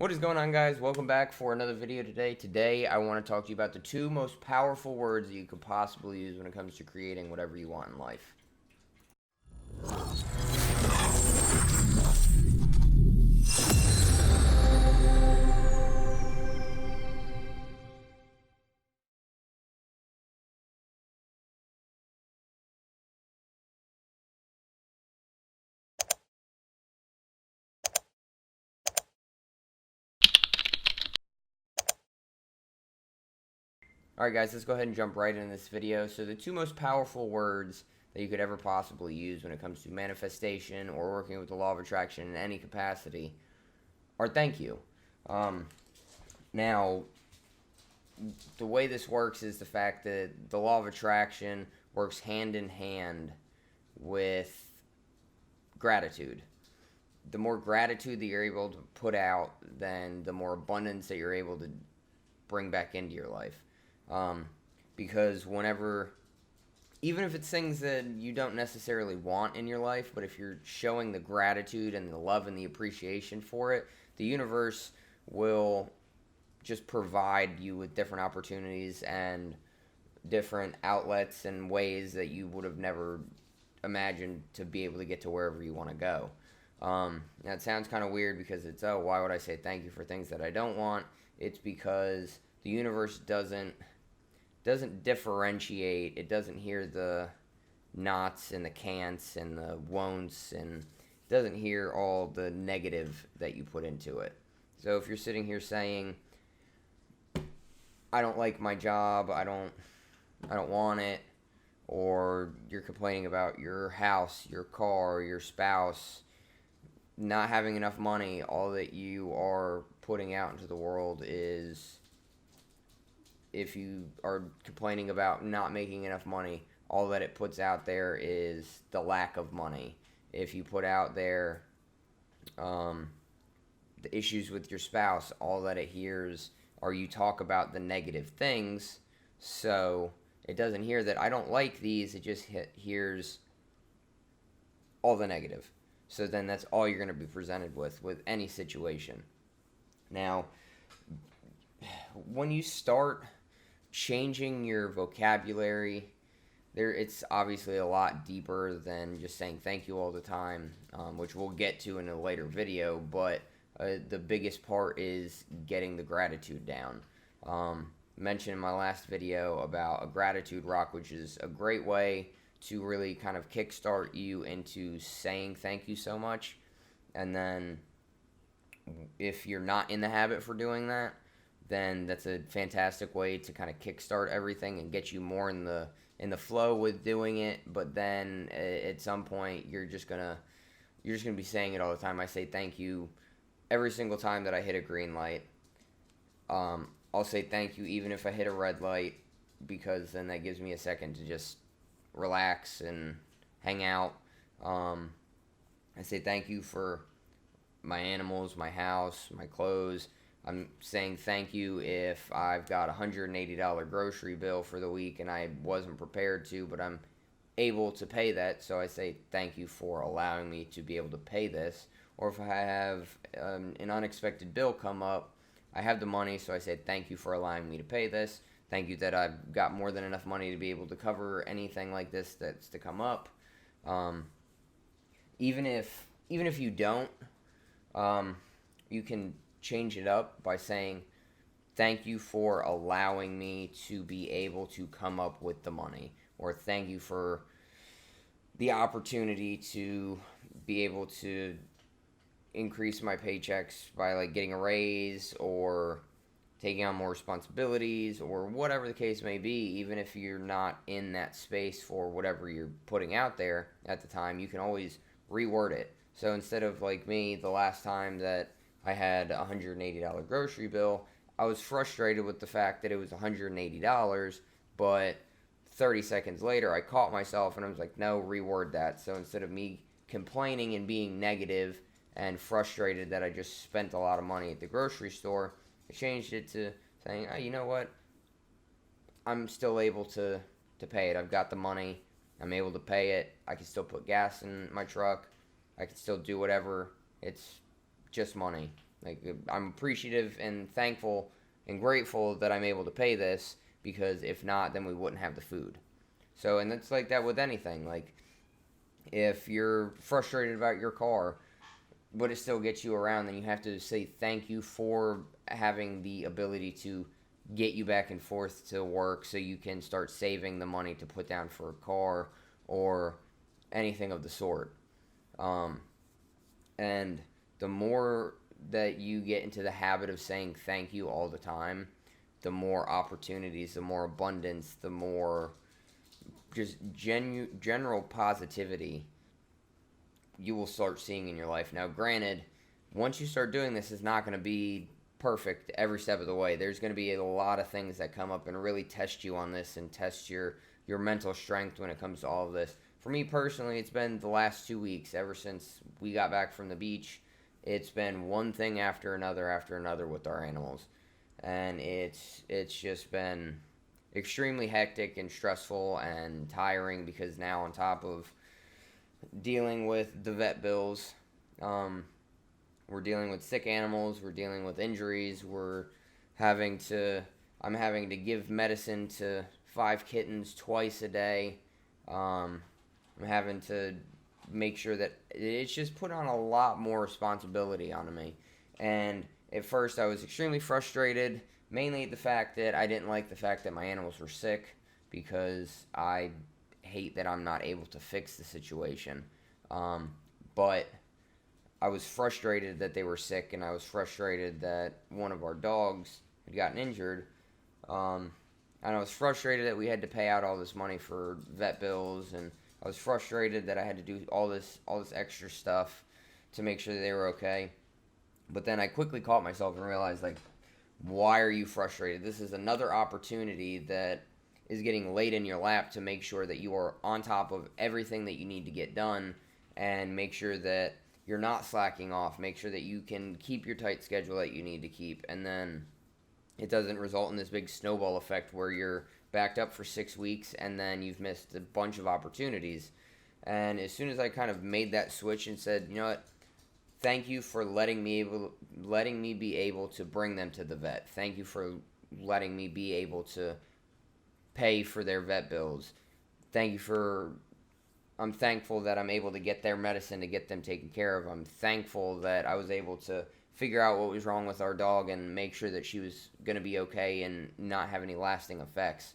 What is going on, guys? Welcome back for another video today. Today, I want to talk to you about the two most powerful words that you could possibly use when it comes to creating whatever you want in life. Alright, guys, let's go ahead and jump right into this video. So, the two most powerful words that you could ever possibly use when it comes to manifestation or working with the law of attraction in any capacity are thank you. Now, the way this works is the fact that the law of attraction works hand in hand with gratitude. The more gratitude that you're able to put out, then the more abundance that you're able to bring back into your life. Because whenever, even if it's things that you don't necessarily want in your life, but if you're showing the gratitude and the love and the appreciation for it, the universe will just provide you with different opportunities and different outlets and ways that you would have never imagined to be able to get to wherever you want to go. Now it sounds kind of weird because it's, oh, why would I say thank you for things that I don't want? It's because the universe doesn't differentiate. It doesn't hear the nots and the can'ts and the won'ts, and doesn't hear all the negative that you put into it. So if you're sitting here saying, I don't like my job, I don't want it, or you're complaining about your house, your car, your spouse, not having enough money, all that you are putting out into the world is, if you are complaining about not making enough money, all that it puts out there is the lack of money. If you put out there the issues with your spouse, all that it hears are you talk about the negative things. So it doesn't hear that I don't like these, it just hears all the negative. So then that's all you're going to be presented with any situation. Now, when you start changing your vocabulary, it's obviously a lot deeper than just saying thank you all the time, which we'll get to in a later video, but the biggest part is getting the gratitude down. Mentioned in my last video about a gratitude rock, which is a great way to really kind of kickstart you into saying thank you so much. And then if you're not in the habit for doing that, then that's a fantastic way to kind of kickstart everything and get you more in the flow with doing it. But then at some point you're just gonna be saying it all the time. I say thank you every single time that I hit a green light. I'll say thank you even if I hit a red light, because then that gives me a second to just relax and hang out. I say thank you for my animals, my house, my clothes. I'm saying thank you if I've got a $180 grocery bill for the week and I wasn't prepared to, but I'm able to pay that. So I say thank you for allowing me to be able to pay this. Or if I have an unexpected bill come up, I have the money, so I say thank you for allowing me to pay this. Thank you that I've got more than enough money to be able to cover anything like this that's to come up. Even if you don't, you can change it up by saying thank you for allowing me to be able to come up with the money, or thank you for the opportunity to be able to increase my paychecks by like getting a raise or taking on more responsibilities, or whatever the case may be. Even if you're not in that space for whatever you're putting out there at the time, you can always reword it. So instead of like me, the last time that I had a $180 grocery bill, I was frustrated with the fact that it was $180, but 30 seconds later I caught myself and I was like, no, reword that. So instead of me complaining and being negative and frustrated that I just spent a lot of money at the grocery store, I changed it to saying, oh, you know what, I'm still able to pay it. I've got the money, I'm able to pay it, I can still put gas in my truck, I can still do whatever, it's just money. Like, I'm appreciative and thankful and grateful that I'm able to pay this, because if not, then we wouldn't have the food. So, and it's like that with anything. Like, if you're frustrated about your car, but it still gets you around, then you have to say thank you for having the ability to get you back and forth to work, so you can start saving the money to put down for a car or anything of the sort. Um, and the more that you get into the habit of saying thank you all the time, the more opportunities, the more abundance, the more just general positivity you will start seeing in your life. Now, granted, once you start doing this, it's not going to be perfect every step of the way. There's going to be a lot of things that come up and really test you on this and test your mental strength when it comes to all of this. For me personally, it's been the last 2 weeks ever since we got back from the beach. It's been one thing after another with our animals, and it's just been extremely hectic and stressful and tiring, because now on top of dealing with the vet bills, um, we're dealing with sick animals, we're dealing with injuries, having to I'm having to give medicine to 5 kittens twice a day. I'm having to make sure that it's just put on a lot more responsibility onto me. And at first, I was extremely frustrated, mainly at the fact that I didn't like the fact that my animals were sick, because I hate that I'm not able to fix the situation. But I was frustrated that they were sick, and I was frustrated that one of our dogs had gotten injured. And I was frustrated that we had to pay out all this money for vet bills, and I was frustrated that I had to do all this extra stuff to make sure that they were okay. But then I quickly caught myself and realized, like, why are you frustrated? This is another opportunity that is getting laid in your lap to make sure that you are on top of everything that you need to get done, and make sure that you're not slacking off. Make sure that you can keep your tight schedule that you need to keep, and then it doesn't result in this big snowball effect where you're backed up for 6 weeks and then you've missed a bunch of opportunities. And as soon as I kind of made that switch and said, you know what, thank you for letting me be able to bring them to the vet. Thank you for letting me be able to pay for their vet bills. I'm thankful that I'm able to get their medicine to get them taken care of. I'm thankful that I was able to figure out what was wrong with our dog and make sure that she was going to be okay and not have any lasting effects.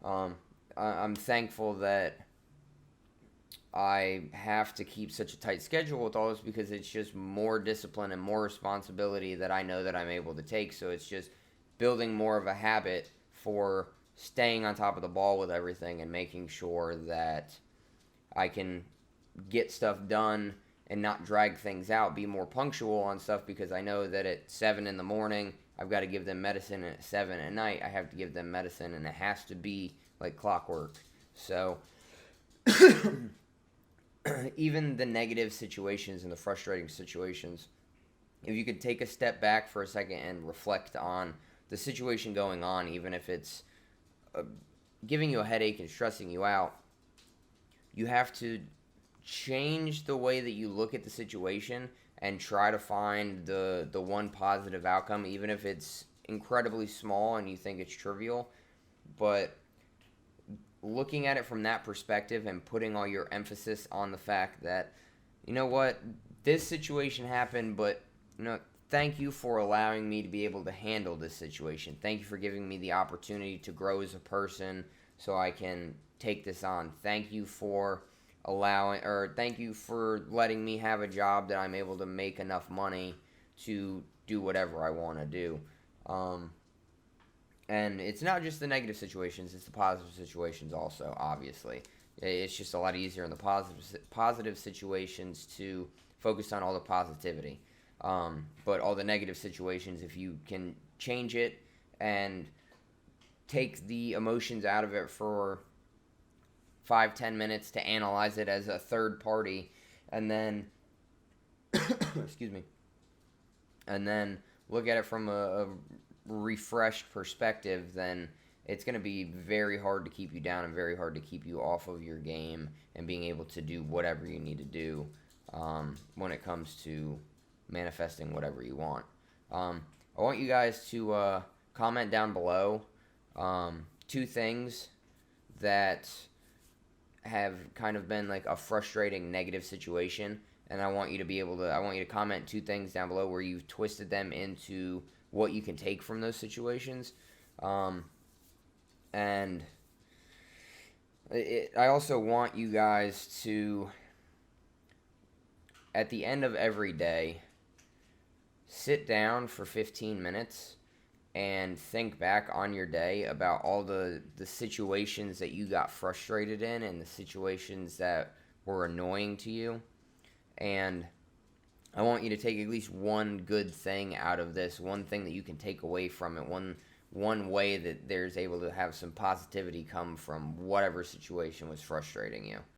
I'm thankful that I have to keep such a tight schedule with all this, because it's just more discipline and more responsibility that I know that I'm able to take. So it's just building more of a habit for staying on top of the ball with everything and making sure that I can get stuff done and not drag things out, be more punctual on stuff, because I know that at 7 in the morning, I've got to give them medicine, and at 7 at night, I have to give them medicine, and it has to be like clockwork. So even the negative situations and the frustrating situations, if you could take a step back for a second and reflect on the situation going on, even if it's giving you a headache and stressing you out, you have to change the way that you look at the situation and try to find the one positive outcome, even if it's incredibly small and you think it's trivial. But looking at it from that perspective and putting all your emphasis on the fact that, you know what, this situation happened, but thank you for allowing me to be able to handle this situation. Thank you for giving me the opportunity to grow as a person so I can take this on. Thank you for thank you for letting me have a job that I'm able to make enough money to do whatever I want to do. And it's not just the negative situations, it's the positive situations also, obviously. It's just a lot easier in the positive situations to focus on all the positivity. But all the negative situations, if you can change it and take the emotions out of it for 5-10 minutes to analyze it as a third party, and then excuse me, and then look at it from a refreshed perspective, then it's going to be very hard to keep you down and very hard to keep you off of your game and being able to do whatever you need to do when it comes to manifesting whatever you want. I want you guys to comment down below two things that have kind of been like a frustrating negative situation, and I want you to be able to. I want you to comment two things down below where you've twisted them into what you can take from those situations, um, and I also want you guys to, at the end of every day, sit down for 15 minutes and think back on your day about all the situations that you got frustrated in and the situations that were annoying to you. And I want you to take at least one good thing out of this, one thing that you can take away from it, one way that there's able to have some positivity come from whatever situation was frustrating you.